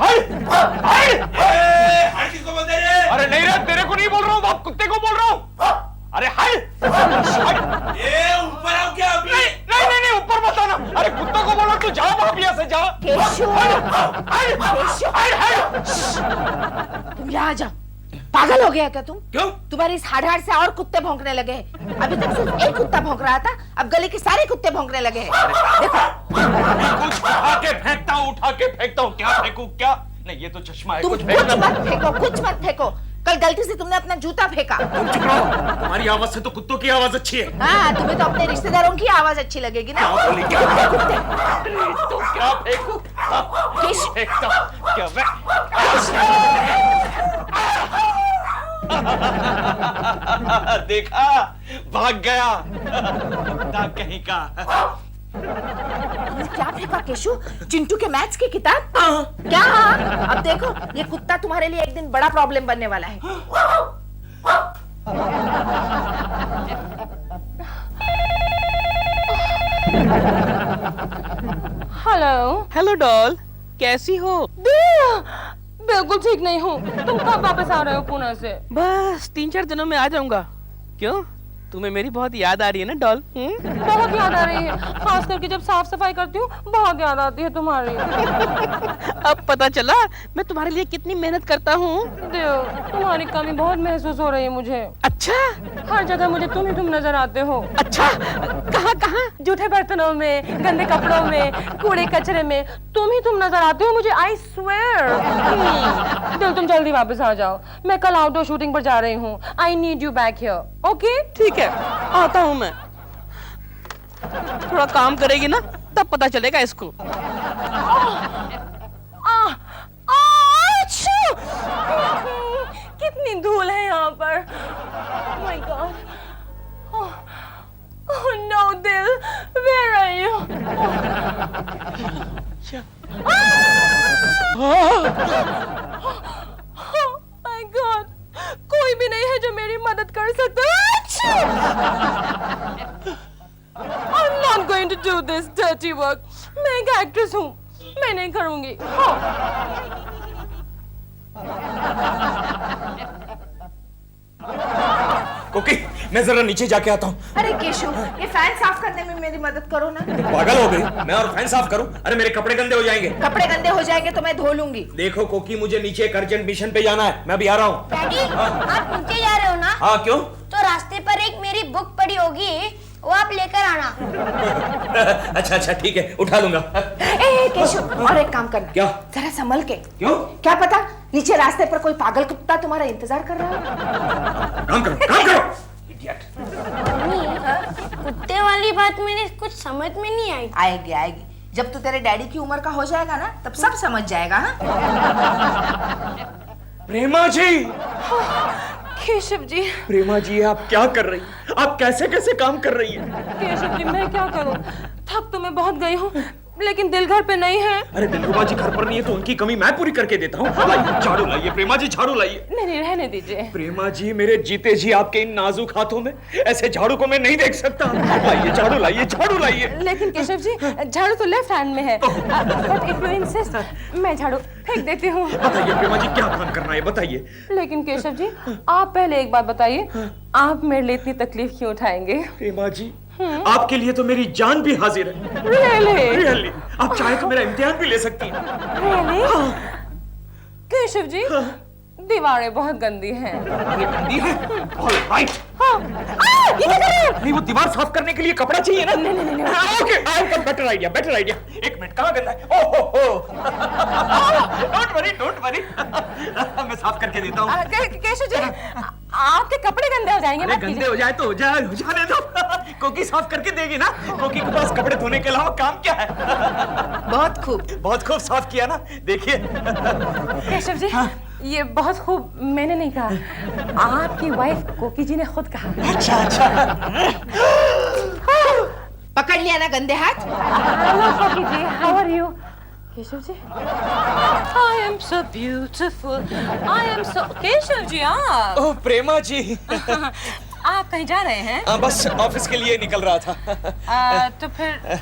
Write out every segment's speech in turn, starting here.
हट किसको बोल दे रहे? अरे नहीं रे, तेरे को नहीं बोल रहा हूँ, बाप कुत्ते को बोल रहा हूँ। अरे हट। ये ऊपर आओ क्या अभी? नहीं ऊपर मत आना। अरे कुत्तों को बोलो तू जा बाप यहाँ से जा। केशव, तुम यहाँ आ जाओ। पागल हो गया क्या तुम? क्यों? तुम्हारी इस हाड़ से और कुत्ते भौंकने लगे हैं। अभी तक सिर्फ एक कुत्ता भौंक रहा था, अब गली के सारे कुत्ते भौंकने लगे हैं। देखो, कुछ उठा के फेंकता हूँ, क्या फेंकू क्या? नहीं ये तो चश्मा है। तुम कुछ मत फेंको। कल गलती से तुमने अपना जूता फेंका। तुम चुप रहो, तुम्हारी आवाज से तो कुत्तों की आवाज अच्छी है। हाँ, तुम्हें तो अपने रिश्तेदारों की आवाज अच्छी लगेगी ना। क्या बोली? क्या तो क्या फेंकू? फेंकता क्या मैं? देखा, भाग गया कुत्ता कहीं का। क्या फेंका केशु? चिंटू के मैथ्स की किताब? क्या? अब देखो, ये कुत्ता तुम्हारे लिए एक दिन बड़ा प्रॉब्लम बनने वाला है। हेलो डॉल, कैसी हो? बिल्कुल ठीक नहीं हूँ। तुम कब वापस आ रहे हो पुणे से? बस 3-4 दिनों में आ जाऊंगा। क्यों, तुम्हें मेरी बहुत याद आ रही है ना डॉल? बहुत याद आ रही है, खास करके जब साफ सफाई करती हूँ बहुत याद आती है तुम्हारी। अब पता चला मैं तुम्हारे लिए कितनी मेहनत करता हूँ। देव, तुम्हारी कमी बहुत महसूस हो रही है मुझे। अच्छा, हर जगह मुझे तुम नजर आते हो। अच्छा, कहाँ कहाँ? जूठे बर्तनों में, गंदे कपड़ों में, कूड़े कचरे में तुम नजर आते हो मुझे। I swear. दिल, तुम जल्दी वापस आ जाओ। मैं कल आउटडोर शूटिंग पर जा रही हूँ। I need you back here. Okay? ठीक है, आता हूँ मैं। थोड़ा काम करेगी ना, तब पता चलेगा इसको। कितनी धूल है यहाँ पर। Oh my God. Oh no, दिल, where are you? Oh my God, कोई भी नहीं है जो मेरी मदद कर सकता है। I'm not going to do this dirty work. मैं एक एक्ट्रेस हूँ, मैं नहीं करूँगी। कोकी, मैं जरा नीचे जाके आता हूँ। अरे केशु, ये फैन साफ करने में मेरी मदद करो ना। पागल हो गई? मैं और फैन साफ करूँ? अरे मेरे कपड़े गंदे हो जाएंगे। कपड़े गंदे हो जाएंगे तो मैं धो लूंगी। देखो कोकी, मुझे नीचे एक अर्जेंट मिशन पे जाना है, मैं अभी आ रहा हूँ। डैडी, आप नीचे जा रहे हो ना? हाँ, क्यों? तो रास्ते पर एक मेरी बुक पड़ी होगी, वो आप लेकर आना। अच्छा ठीक है, उठा लूंगा। केशु, और एक काम करना। क्या? जरा संभल के। क्यों? क्या पता नीचे रास्ते पर कोई पागल कुत्ता तुम्हारा इंतजार कर रहा है। काम करो। इडियट। कुत्ते वाली बात मेरे कुछ समझ में नहीं आई। आएगी। जब तू तेरे डैडी की उम्र का हो जाएगा ना, तब सब समझ जाएगा। हाँ? प्रेमा जी। केशव जी। प्रेमा जी, आप क्या कर रही हैं? आप कैसे काम कर रही हैं? केशव जी, मैं क्या करूं? थक तो मैं बहुत गई हूँ, लेकिन दिल घर पे नहीं है। अरे दिलरुबा जी घर पर नहीं है तो उनकी कमी मैं पूरी करके देता हूँ। लाइए झाड़ू लाइए, प्रेमा जी झाड़ू लाइए। नहीं, रहने दीजिए। प्रेमा जी, मेरे जीते जी आपके इन नाजुक हाथों में ऐसे झाड़ू को मैं नहीं देख सकता। लाइए झाड़ू लाइए। लेकिन केशव जी, झाड़ू तो लेफ्ट हैंड में है। But if you insist, मैं झाड़ू फेंक देती हूँ। बताइए प्रेमा जी, क्या काम करना है बताइए। लेकिन केशव जी, आप पहले एक बात बताइए, आप मेरे लिए इतनी तकलीफ क्यों उठाएंगे? प्रेमा जी, आपके लिए तो मेरी जान भी हाजिर है। Really? आप चाहे तो मेरा इम्तिहान भी ले सकती हैं। Really? केशव जी, दीवारें बहुत गंदी हैं। गंदी है? All right. ये क्या कर रहे हैं? नहीं, वो दीवार साफ करने के लिए कपड़ा चाहिए ना। नहीं। Okay, I have better idea. एक मिनट, कहाँ गंदा है? ओहो। Don't worry. मैं साफ करके देता हूँ। केशव जी, आपके कपड़े गंदे हो जाएंगे। अरे गंदे हो जाए तो हो जाने दो। कोकी साफ करके देगी ना। कोकी के पास कपड़े धोने के अलावा काम क्या है? बहुत खूब साफ किया ना, देखिए। केशव जी, ये बहुत खूब मैंने नहीं कहा, आपकी वाइफ कोकी जी ने खुद कहा। अच्छा। पकड़ लिया ना गंदे हाथ। Hello Koki ji, how are you? Keshav ji, I am so beautiful. I am so Keshav ji, आप। ओह प्रेमा जी। आप कहीं जा रहे हैं? बस ऑफिस के लिए निकल रहा था। तो फिर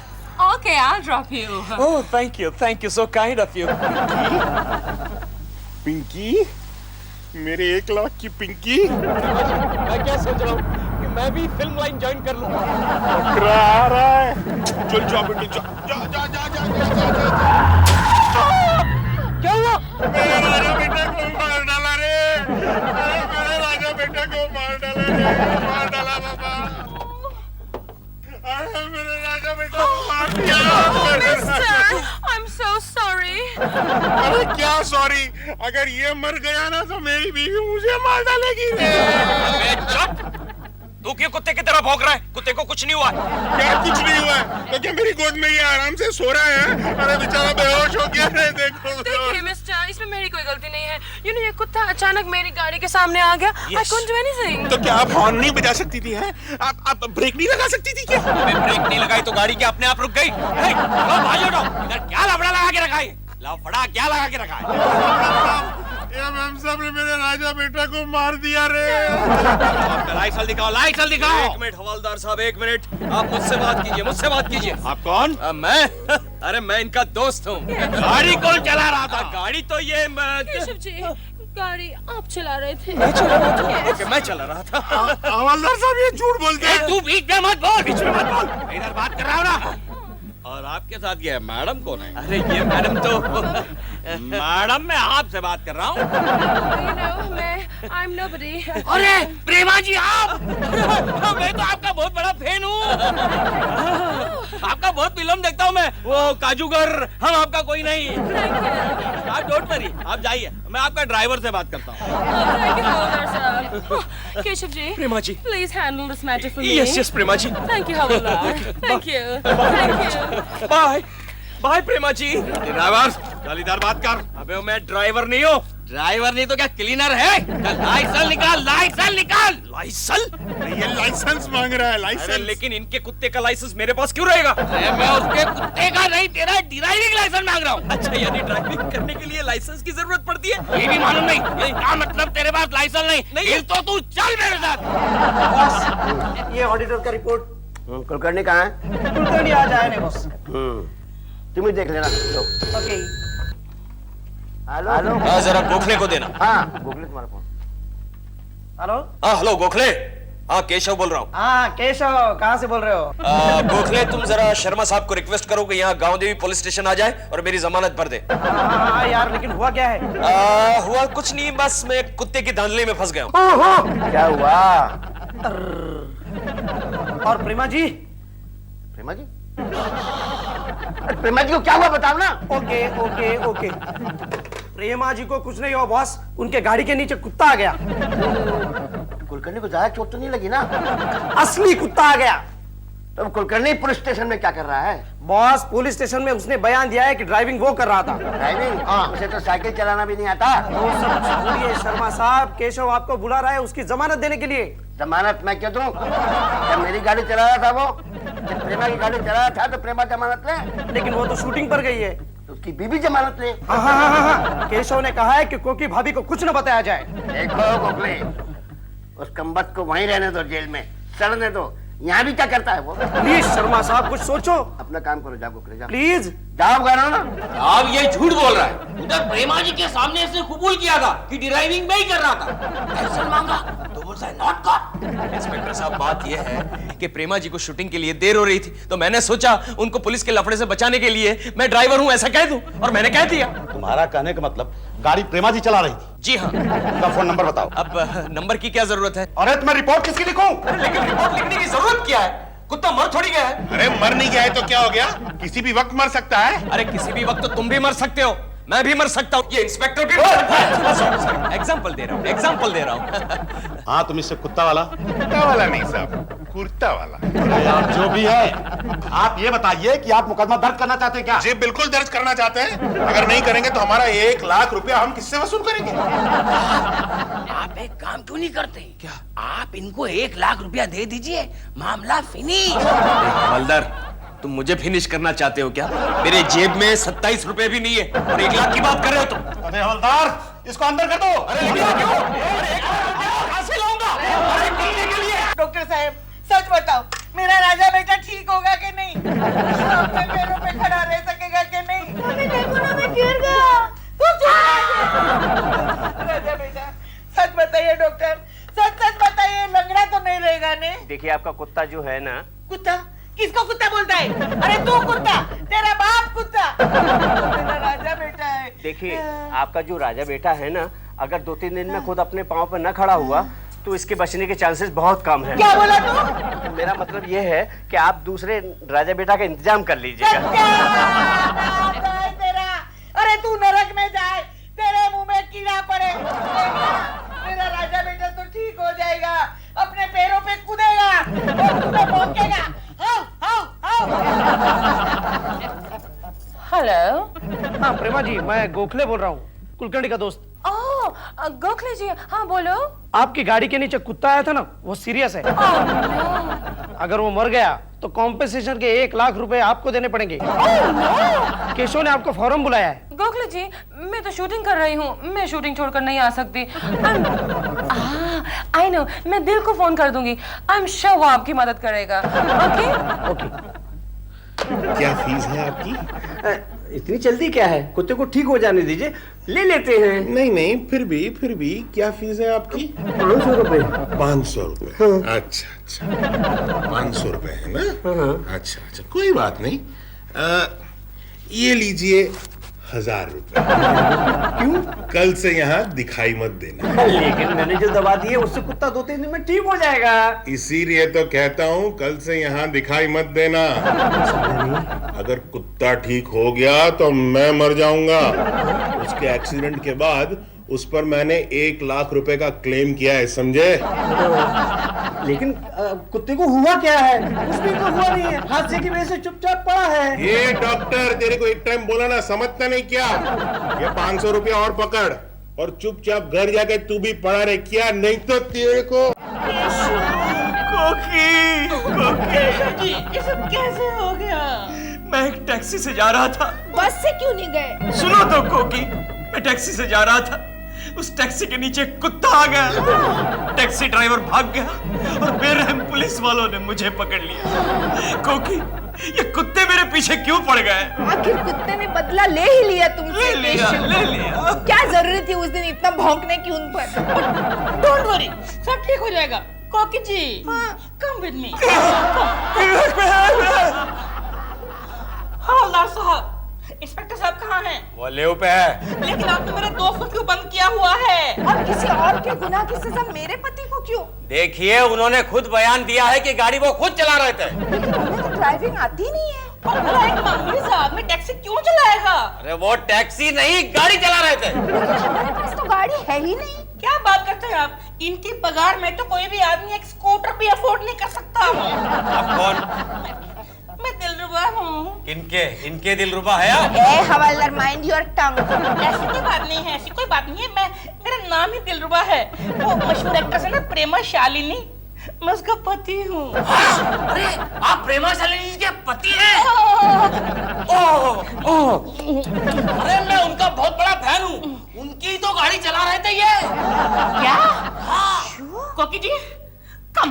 Okay, I'll drop you. Oh, thank you, so kind of you. Pinky, मेरे 1 लाख की पिंकी। मैं क्या सोच रहा हूँ कि मैं भी फिल्म लाइन ज्वाइन कर लूँ। बकरा आ रहा है। चल जा बेटे, जा जा जा जा जा जा जा। क्या हुआ? मेरे राजा बेटे को मार डाला रे। मेरे राजा बेटे को मार डाला रे। मार डाला बाबा। अरे मेरे राजा बेटे को मार दिया। Mister, I'm so sorry. अरे क्या सॉरी? अगर ये मर गया ना तो मेरी बीवी मुझे मार डालेगी रे। अबे चुप! तू क्यों कुत्ते की तरह भौंक रहा है? कुत्ते को कुछ नहीं हुआ। क्या कुछ नहीं हुआ है? तो क्या मेरी गोद में ये आराम से सो रहा है? अरे बेचारा बेहोश हो गया है, देखो। देखिए मिस्टर, इसमें मेरी कोई गलती नहीं है। ये कुत्ता अचानक मेरी गाड़ी के सामने आ गया। I couldn't do anything. तो क्या आप हॉर्न नहीं बजा सकती थी? हैं? आप ब्रेक नहीं लगा सकती थी क्या? अबे ब्रेक नहीं लगाई तो गाड़ी क्या अपने आप रुक गई? हे, लो भाई उठो। इधर क्या लफड़ा लगा के रखा है? लफड़ा क्या लगा के रखा है? ये मैम साहब ने मेरे राजा बेटा को मार दिया रे। लाइसेंस दिखाओ, लाइसेंस दिखाओ। 1 मिनट हवलदार साहब, 1 मिनट। आप मुझसे बात कीजिए, मुझसे बात कीजिए। आप कौन? मैं अरे मैं इनका दोस्त हूँ। गाड़ी कौन चला रहा था? गाड़ी तो ये केशव जी, गाड़ी आप चला रहे थे। मैं चला रहा था। ओके, मैं चला रहा था। हवलदार साहब ये झूठ बोलते हैं। तू बीच में मत बोल, बीच में मत बोल। मैं इधर बात कर रहा हूँ ना। और आपके साथ ये मैडम कौन है? अरे ये मैडम तो मैडम मैं आपसे बात कर रहा हूँ। I'm nobody. अरे प्रेमा जी आप! मैं तो आपका बहुत बड़ा फैन हूँ। आपका बहुत फिल्म देखता हूँ मैं। वो काजूगर, हम आपका कोई नहीं। आप डोंट वरी, आप जाइए। मैं आपका ड्राइवर से बात करता हूँ। Thank you, हवलदार साहब। Keshav ji, Prema ji. please handle this matter for me. Yes Prema ji. Thank you, हवलदार। Thank you. Thank you. Bye bye Prema ji. Driver गालीदार बात कर। अबे मैं ड्राइवर नहीं हूँ। ड्राइवर नहीं तो क्या क्लीनर है? लाइसेंस निकाल, लाइसेंस निकाल। लाइसेंस? ये लाइसेंस मांग रहा है, अरे लाइसेंस। लेकिन इनके कुत्ते का लाइसेंस मेरे पास क्यों रहेगा? अरे मैं उसके कुत्ते का नहीं, तेरा ड्राइविंग लाइसेंस मांग रहा हूँ। अच्छा, यानी ड्राइविंग करने के लिए लाइसेंस की जरूरत पड़ती है? ये भी मालूम नहीं। ये क्या मतलब तेरे पास लाइसेंस नहीं? तो तू चल मेरे साथ। ये ऑडिटर का रिपोर्ट। कुलकर्णी कहाँ है? कुलकर्णी आज आए नहीं बॉस। तुम ही देख लेना। ओके। Hello hello. हाँ जरा गोखले को देना। हाँ गोखले तुम्हारा फोन। हेलो। हाँ हेलो गोखले। हाँ केशव बोल रहा हूँ। हाँ केशव, कहाँ से बोल रहे हो? गोखले तुम जरा शर्मा साहब को रिक्वेस्ट करो कि यहाँ गांव देवी पुलिस स्टेशन आ जाए और मेरी जमानत भर दे। हाँ यार, लेकिन हुआ क्या है? हुआ कुछ नहीं, बस मैं कुत्ते की धांधली में फंस गया हूँ। क्या हुआ? और प्रेमा जी? प्रेमा जी? प्रेमा जी को क्या हुआ बताओ ना। Okay okay okay. Prema ji को कुछ नहीं हुआ बॉस, उनके गाड़ी के नीचे कुत्ता आ गया। कुलकर्णी को ज्यादा चोट तो नहीं लगी ना? असली कुत्ता आ गया। तो कुलकर्णी पुलिस स्टेशन में क्या कर रहा है? बॉस पुलिस स्टेशन में उसने बयान दिया है कि ड्राइविंग वो कर रहा था। ड्राइविंग? हाँ। उसे तो साइकिल चलाना भी नहीं आता। वो सब छोड़िए शर्मा साहब, केशव आपको बुला रहा है उसकी जमानत देने के लिए। जमानत मैं क्यों दूं? जब मेरी गाड़ी चला रहा था वो, जब प्रेमा की गाड़ी चला रहा था तो प्रेमा जमानत ले। लेकिन वो तो शूटिंग पर गई है। तो उसकी बीबी जमानत ले। हाँ। केशव ने कहा है कि कोकी भाभी को कुछ न बताया जाए। देखो गोखले, उस कम्बख्त को वहीं रहने दो, जेल में सड़ने दो। यहाँ भी क्या करता है वो? प्लीज शर्मा साहब कुछ सोचो। अपना काम करो, जाओ गोखले जाओ। प्लीज जाओ करो ना। आप ये झूठ बोल रहा है। उधर प्रेमा जी के सामने इसने कबूल किया था कि ड्राइविंग में ही कर रहा था। लाइसेंस मांगा तो बोलता है नॉट कॉट। इंस्पेक्टर साहब बात यह है कि प्रेमा जी को शूटिंग के लिए देर हो रही थी, तो मैंने सोचा उनको पुलिस के लफड़े से बचाने के लिए मैं ड्राइवर हूं ऐसा कह दूं, और मैंने कह दिया। तुम्हारा कहने का मतलब गाड़ी प्रेमा जी चला रही थी? जी हाँ। उनका फोन नंबर बताओ। अब नंबर की क्या जरूरत है? अरे तुम्हें रिपोर्ट किसकी लिखूं? अरे लेकिन रिपोर्ट लिखने की जरूरत क्या है? कुत्ता मर थोड़ी गया है। अरे मर नहीं गया है तो क्या हो गया? किसी भी वक्त मर सकता है। अरे किसी भी वक्त तो तुम भी मर सकते हो, मैं भी मर सकता हूँ, ये इंस्पेक्टर भी। एग्जाम्पल दे रहा हूँ, एग्जाम्पल दे रहा हूँ। हाँ तुम इससे कुत्ता वाला? कुत्ता वाला नहीं साहब, कुर्ता वाला। अरे आप जो भी है, आप ये बताइए कि आप मुकदमा दर्ज करना चाहते हैं क्या? जी बिल्कुल दर्ज करना चाहते हैं। अगर नहीं करेंगे तो हमारा 1 लाख रुपया हम किससे वसूल करेंगे? आप एक काम क्यों नहीं करते? क्या आप इनको 1 लाख रुपया दे दीजिए, मामला फिनिश। हवलदार तुम मुझे फिनिश करना चाहते हो क्या? मेरे जेब में 27 रुपए भी नहीं है और 1 लाख की बात कर रहे हो तुम। अरे हवलदार इसको अंदर कर दो। अरे क्यों? कहां से लाऊंगा? अरे करने के लिए। डॉक्टर साहब सच बताओ, मेरा राजा बेटा ठीक होगा कि नहीं? आपने मेरे कुत्ता जो है ना, कुत्ता? किसको कुत्ता बोलता है? अरे तू कुत्ता, तेरा बाप कुत्ता। मेरा राजा बेटा है। देखिए आपका जो राजा बेटा है ना, अगर 2-3 दिन में खुद अपने पाँव पर न खड़ा हुआ तो इसके बचने के चांसेस बहुत कम है। क्या बोला तू? मेरा मतलब ये है कि आप दूसरे राजा बेटा का इंतजाम कर लीजिएगा। तेरा, अरे तू नरक में जाए, तेरे मुंह में कीड़ा पड़े। मेरा राजा बेटा तो ठीक हो जाएगा, अपने पैरों पे कूदेगा और तुम्हें भौंकेगा। हेलो। हाँ प्रेमा जी, मैं गोखले बोल रहा हूँ, कुलकर्णी का दोस्त। ओह गोखले जी, हाँ बोलो। आपकी गाड़ी के नीचे कुत्ता आया था ना, वो सीरियस है। अगर वो मर गया तो कॉम्पेंसेशन के 1 लाख रुपए आपको देने पड़ेंगे। केशव ने आपको फॉरम बुलाया है। गोखले जी, मैं तो शूटिंग कर रही हूँ, मैं शूटिंग छोड़कर नहीं आ सकती। आई नो, मैं दिल को फोन कर दूंगी। आई एम श्योर वो आपकी मदद करेगा। ओके। क्या फीस है आपकी? इतनी जल्दी क्या है, कुत्ते को ठीक हो जाने दीजिए, ले लेते हैं। नहीं, फिर भी क्या फीस है आपकी? 500 रुपए। 500 रुपए? अच्छा 500 रुपए है ना? अच्छा, कोई बात नहीं। ये लीजिए 1000 रुपए। क्यों? कल से यहाँ दिखाई मत देना। लेकिन मैंने जो दवा दी है उससे कुत्ता 2-3 दिन में ठीक हो जाएगा। इसीलिए तो कहता हूँ कल से यहाँ दिखाई मत देना। अगर कुत्ता ठीक हो गया तो मैं मर जाऊंगा। उसके एक्सीडेंट के बाद उस पर मैंने 1 लाख रुपए का क्लेम किया है, समझे? लेकिन कुत्ते को हुआ क्या है? कुछ भी तो हुआ नहीं है, हादसे की वजह से चुपचाप पड़ा है। ये डॉक्टर, तेरे को एक टाइम बोला ना, समझता नहीं क्या? ये 500 रुपया और पकड़ और चुपचाप घर जाके तू भी पड़ा रहे, क्या? नहीं तो तेरे को जी, ये सब कैसे हो गया? मैं एक टैक्सी से जा रहा था। बस से क्यों नहीं गए? सुनो तो कोकी, मैं टैक्सी से जा रहा था, उस टैक्सी के नीचे कुत्ता आ गया। टैक्सी ड्राइवर भाग गया और बेरहम पुलिस वालों ने मुझे पकड़ लिया। कोकी, ये कुत्ते मेरे पीछे क्यों पड़ गए? आखिर कुत्ते ने बदला ले ही लिया तुमसे। ले लिया। क्या जरूरत थी उस दिन इतना भौंकने की उन पर? डोंट वरी, सब ठीक हो जाएगा। कोकी जी, कम विद मी। हवलदार साहब, इंस्पेक्टर साहब कहाँ हैं? वो लेव पे है। लेकिन आपने मेरे दोस्त को क्यों बंद किया हुआ है? और किसी और के गुनाह की सजा मेरे पति को क्यों? देखिए, उन्होंने खुद बयान दिया है कि गाड़ी वो खुद चला रहे थे। लेकिन उन्हें तो ड्राइविंग आती नहीं है। और भला एक मामूली सा आदमी टैक्सी क्यों चलाएगा? अरे वो टैक्सी नहीं, गाड़ी चला रहे थे। हमारे पास तो गाड़ी है ही नहीं। क्या बात करते हैं आप? इनकी पगार में तो कोई भी आदमी एक स्कूटर भी अफोर्ड नहीं कर सकता। आप कौन? मैं दिलरुबा हूँ। इनके दिलरुबा है आप? ए हवलदार, माइंड योर टंग। ऐसी कोई बात नहीं है, ऐसी कोई बात नहीं है। मेरा नाम ही दिलरुबा है। वो मशहूर एक्ट्रेस है ना, प्रेमा शालिनी, मैं उसका पति हूँ। अरे आप प्रेमा शालिनी के पति हैं? अरे मैं उनका बहुत बड़ा फैन हूँ। उनकी तो गाड़ी चला रहे थे ये। क्या? हाँ। कोकी जी, कम।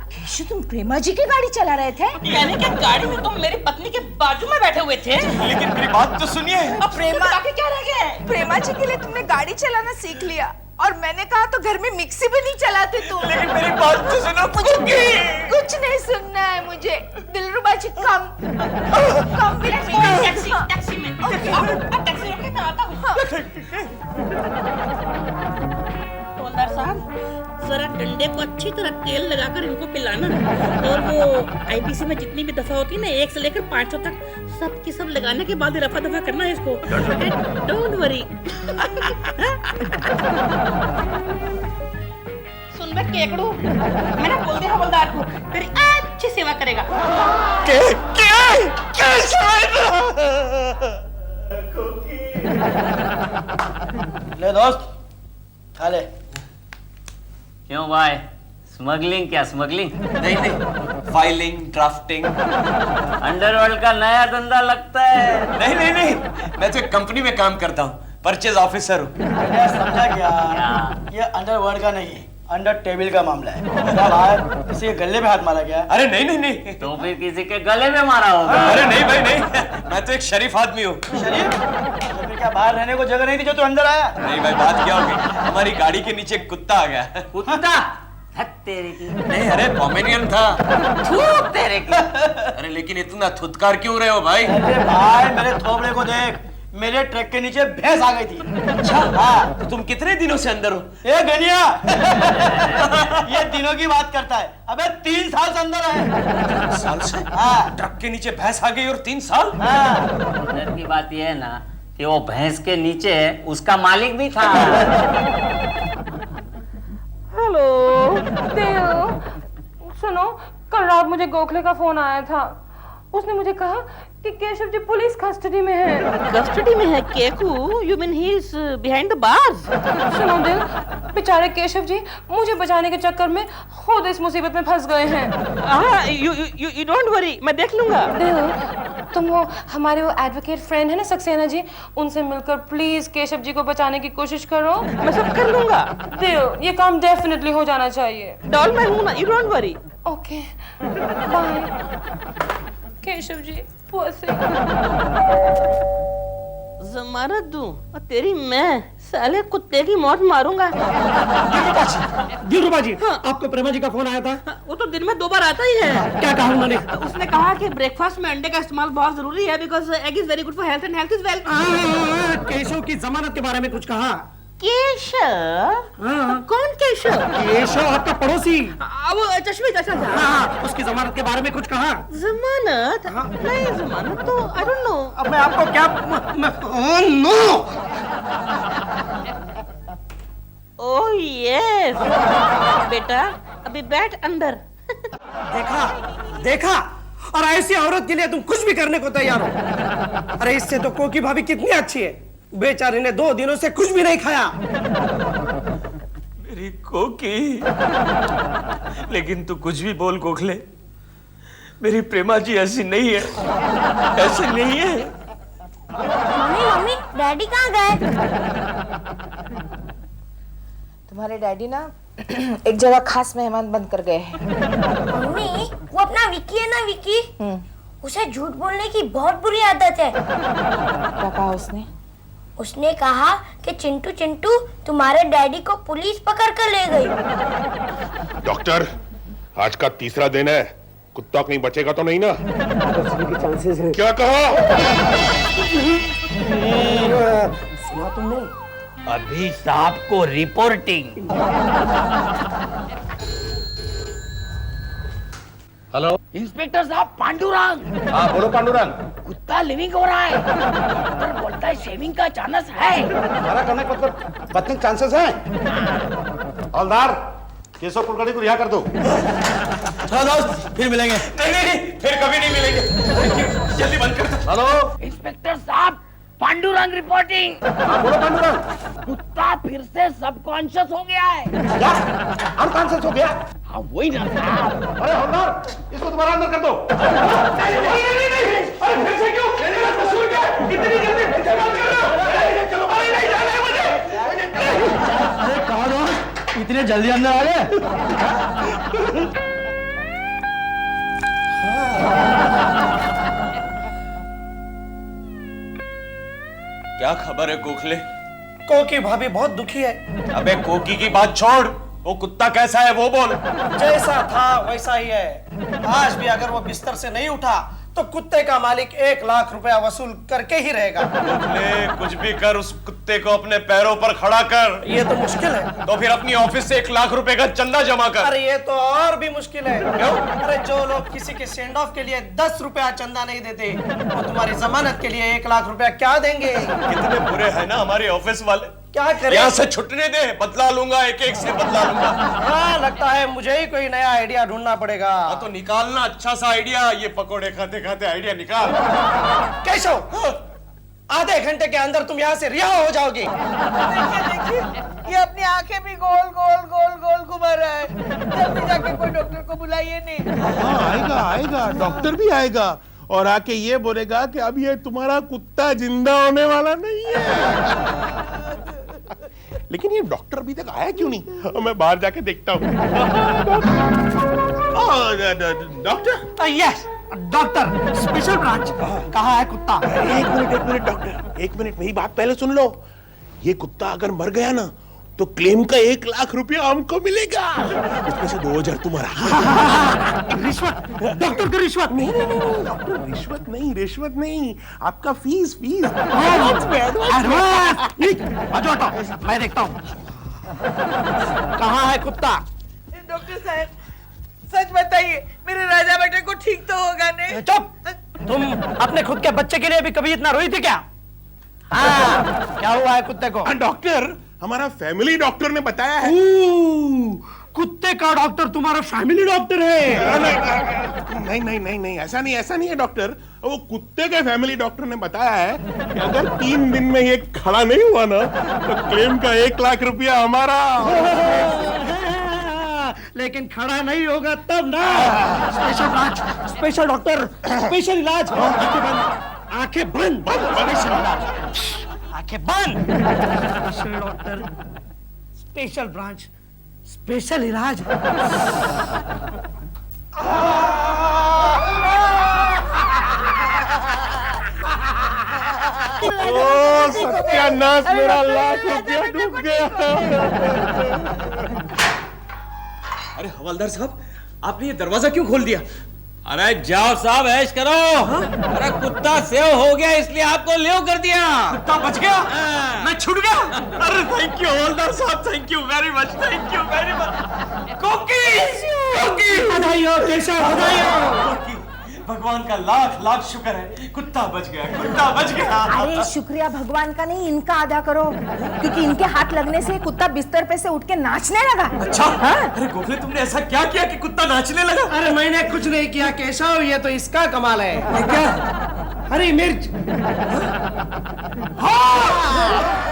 केशु, तुम प्रेमा जी की गाड़ी चला रहे थे? मैंने क्या, गाड़ी में तुम मेरी पत्नी के बाजू में बैठे हुए थे। लेकिन मेरी बात तो सुनिए। अब प्रेमा क्या रह गया? प्रेमा जी के लिए तुमने गाड़ी चलाना सीख लिया और मैंने कहा तो घर में मिक्सी भी नहीं चलाते तुम। लेकिन मेरी बात तो सुनो। कुछ नहीं सुनना है मुझे। दिलरुबा जी, कम टैक्सी में। अब टैक्सी रोके, मैं आता हूँ। हवलदार साहब, जरा डंडे को अच्छी तरह तेल लगाकर इनको पिलाना, और वो आईपीसी में जितनी भी दफा होती है ना, 1 से लेकर 500 तक, सब की सब लगाने के बाद रफा दफा करना है इसको। Don't worry. सुन बे केकड़ू, मैंने बोल दिया हवलदार को, तेरी अच्छी सेवा करेगा। ले दोस्त, खा ले। क्यों भाई, स्मगलिंग? क्या स्मगलिंग? नहीं, फाइलिंग, ड्राफ्टिंग। अंडरवर्ल्ड का नया धंधा लगता है। नहीं, मैं तो एक कंपनी में काम करता हूँ, परचेज ऑफिसर हूँ। समझा क्या? ये अंडरवर्ल्ड का नहीं, अंडर टेबल का मामला है। क्या भाई, किसी के गले में हाथ मारा गया? अरे नहीं नहीं नहीं, तो फिर किसी के गले में मारा होगा। अरे नहीं भाई नहीं, मैं तो एक शरीफ आदमी हूँ। शरीफ? तो फिर क्या बाहर रहने को जगह नहीं थी जो तू अंदर आया? नहीं भाई, बात क्या होगी, हमारी गाड़ी के नीचे एक कुत्ता आ गया। कुत्ता? हट तेरे की। नहीं, अरे पोमेरियन था। थू तेरे की। अरे लेकिन इतना थुतकार क्यों रहे हो भाई? अरे भाई मेरे थोबड़े को देख, मेरे ट्रक के नीचे भैंस आ गई थी। अच्छा हाँ, तो तुम कितने दिनों से अंदर हो? ए गनिया ये दिनों की बात करता है। अबे 3 साल से अंदर है। 3 साल से? हाँ। ट्रक के नीचे भैंस आ गई और 3 साल? हाँ। अंदर की बात यह है ना कि वो भैंस के नीचे उसका मालिक भी था। हेलो देव, सुनो, कल रात मुझे गोखले का फोन आया था। उसने मुझे कहा कि केशव जी पुलिस कस्टडी में है। कस्टडी में है Keku? You mean he is behind the bars? सुनो दिल, बेचारे केशव जी मुझे बचाने के चक्कर में खुद इस मुसीबत में फंस गए हैं। हाँ, यू डोंट वरी, मैं देख लूंगा। दिल, तुम वो हमारे वो एडवोकेट फ्रेंड है ना सक्सेना जी, उनसे मिलकर प्लीज केशव जी को बचाने की कोशिश करो। मैं सब कर लूंगा। दिल, ये काम डेफिनेटली हो जाना चाहिए। डॉल मैं हूं ना, you don't worry. Okay bye Keshav ji. जमानत दूं और तेरी मैं साले कुत्ते की मौत मारूंगा। दिलरुबा जी, हाँ। आपको प्रेमा जी का फोन आया था? हाँ, वो तो दिन में 2 बार आता ही है। क्या कहा उन्होंने? उसने कहा कि ब्रेकफास्ट में अंडे का इस्तेमाल बहुत जरूरी है because egg is very good for health and health is wealth. Keshav की जमानत के बारे में कुछ कहा? केशव? हाँ। कौन केशव? केशव आपका पड़ोसी। वो चश्मे चाचा था। हाँ, उसकी जमानत के बारे में कुछ कहा? जमानत? नहीं, जमानत तो आई डोंट नो। अब मैं आपको क्या ओह नो। ओह यस बेटा, अभी बैठ अंदर। देखा और ऐसी औरत के लिए तुम कुछ भी करने को तैयार हो। अरे इससे तो कोकी भाभी कितनी अच्छी है, बेचारी ने 2 दिनों से कुछ भी नहीं खाया। मेरी कोकी, लेकिन तू कुछ भी बोल गोखले, मेरी प्रेमा जी ऐसी नहीं है, ऐसी नहीं है। मम्मी मम्मी, डैडी कहाँ गए? तुम्हारे डैडी ना एक जगह खास मेहमान बन कर गए हैं। मम्मी, वो अपना विकी है ना, विकी, उसे झूठ बोलने की बहुत बुरी आदत है। क्या कहा उसने? उसने कहा कि चिंटू चिंटू तुम्हारे डैडी को पुलिस पकड़ कर ले गई। डॉक्टर, आज का 3रा दिन है, कुत्ता कहीं बचेगा तो नहीं ना? की चांसेस है। क्या कहा? सुना तुमने? अभी साहब को रिपोर्टिंग। हेलो इंस्पेक्टर साहब, पांडुरंग। हाँ बोलो पांडुरंग। कुत्ता लिविंग हो रहा है। डॉक्टर बोलता है शेविंग का चांस है। हमारा करने का मतलब बचने के चांसेस हैं। हवलदार, केशव कुलकर्णी को रिहा कर दो। चलो दोस्त, फिर मिलेंगे। नहीं, फिर कभी नहीं मिलेंगे। जल्दी बंद कर दो। हेलो इंस्पेक्टर साहब, पांडुरंग रिपोर्टिंग। हाँ बोलो पांडुरंग। कुत्ता फिर से सबकॉन्शियस हो गया है। क्या अनकॉन्शियस हो गया? हाँ वही ना साहब। अरे हवलदार, इसको दोबारा अंदर कर दो। अरे फिर से क्यों? कसूर क्या? इतनी जल्दी फिर से बात कर रहे हो? चलो नहीं जाना है मुझे। अरे कहा दोस्त, इतने जल्दी अंदर आ गए? क्या खबर है गोखले? कोकी भाभी बहुत दुखी है। अबे कोकी की बात छोड़, वो कुत्ता कैसा है वो बोल। जैसा था वैसा ही है। आज भी अगर वो बिस्तर से नहीं उठा तो कुत्ते का मालिक 1 लाख रुपया वसूल करके ही रहेगा। गोखले, कुछ भी कर, उस कुत्ते को अपने पैरों पर खड़ा कर। ये तो मुश्किल है। तो फिर अपनी ऑफिस से 1 लाख रुपए का चंदा जमा कर। अरे ये तो और भी मुश्किल है। क्यों? अरे जो लोग किसी के सेंड ऑफ के लिए 10 रुपया चंदा नहीं देते, वो तुम्हारी जमानत के लिए 1 लाख रुपया क्या देंगे? कितने बुरे हैं ना हमारे ऑफिस वाले। क्या करें? यहाँ से छुटने दे, बदला लूंगा, एक से बदला लूंगा। हाँ, लगता है मुझे ही कोई नया आइडिया ढूंढना पड़ेगा। हाँ तो निकालना अच्छा सा आइडिया, ये पकोड़े खाते खाते आइडिया निकाल। केशव, आधे घंटे के अंदर तुम यहाँ से रिहा हो जाओगे। देखिए, ये अपनी आंखें भी गोल गोल गोल गोल घुमा रहा है। जल्दी जाके कोई डॉक्टर को बुलाइए। नहीं हाँ आएगा, डॉक्टर भी आएगा और आके ये बोलेगा कि अब ये तुम्हारा कुत्ता जिंदा होने वाला नहीं है। लेकिन ये डॉक्टर अभी तक आया क्यों नहीं? मैं बाहर जाके देखता हूँ। Doctor? Yes doctor, special branch. कहाँ है कुत्ता? एक मिनट डॉक्टर, एक मिनट, मेरी बात पहले सुन लो। ये कुत्ता अगर मर गया ना तो क्लेम का 1 लाख रुपया हमको मिलेगा, उसमें से 2000 तुम्हारा। रिश्वत? डॉक्टर को रिश्वत? नहीं डॉक्टर, रिश्वत नहीं, आपका फीस। मैं देखता हूँ। कहाँ है कुत्ता? डॉक्टर साहब, सच बताइए, मेरे राजा बेटे को ठीक तो होगा नहीं? चुप! तुम अपने खुद के बच्चे के लिए भी कभी इतना रोई थी क्या? हाँ, क्या हुआ है कुत्ते को? डॉक्टर, हमारा फैमिली डॉक्टर ने बताया है। कुत्ते का डॉक्टर तुम्हारा फैमिली डॉक्टर है? नहीं, ऐसा नहीं है डॉक्टर। वो कुत्ते के फैमिली डॉक्टर ने बताया है कि अगर 3 दिन में ये खड़ा नहीं हुआ ना तो क्लेम का 1 लाख रुपया हमारा। लेकिन खड़ा नहीं होगा तब ना। Special branch, special doctor, special इलाज। आंखें बंद। स्पेशल इलाज, आंखें बंद। Special doctor, special branch, special इलाज। ओ सत्यानाश, मेरा 1 लाख रुपया डूब गया। अरे हवलदार साहब, आपने ये दरवाजा क्यों खोल दिया? अरे जाओ साहब, ऐश करो। अरे कुत्ता सेव हो गया इसलिए आपको लेव कर दिया। कुत्ता बच गया? मैं छूट गया? अरे थैंक यू हवलदार साहब, thank you very much, thank you very much. कोकी बधाई हो केशव, बधाई हो। भगवान का लाख लाख शुक्र है, कुत्ता बच गया, कुत्ता बच गया। अरे शुक्रिया भगवान का नहीं, इनका अदा करो, क्योंकि इनके हाथ लगने से कुत्ता बिस्तर पे से उठ के नाचने लगा। अच्छा? हाँ? अरे गोखले, तुमने ऐसा क्या किया कि कुत्ता नाचने लगा? अरे मैंने कुछ नहीं किया केशव, ये तो इसका कमाल है। क्या? हरी मिर्च। हाँ!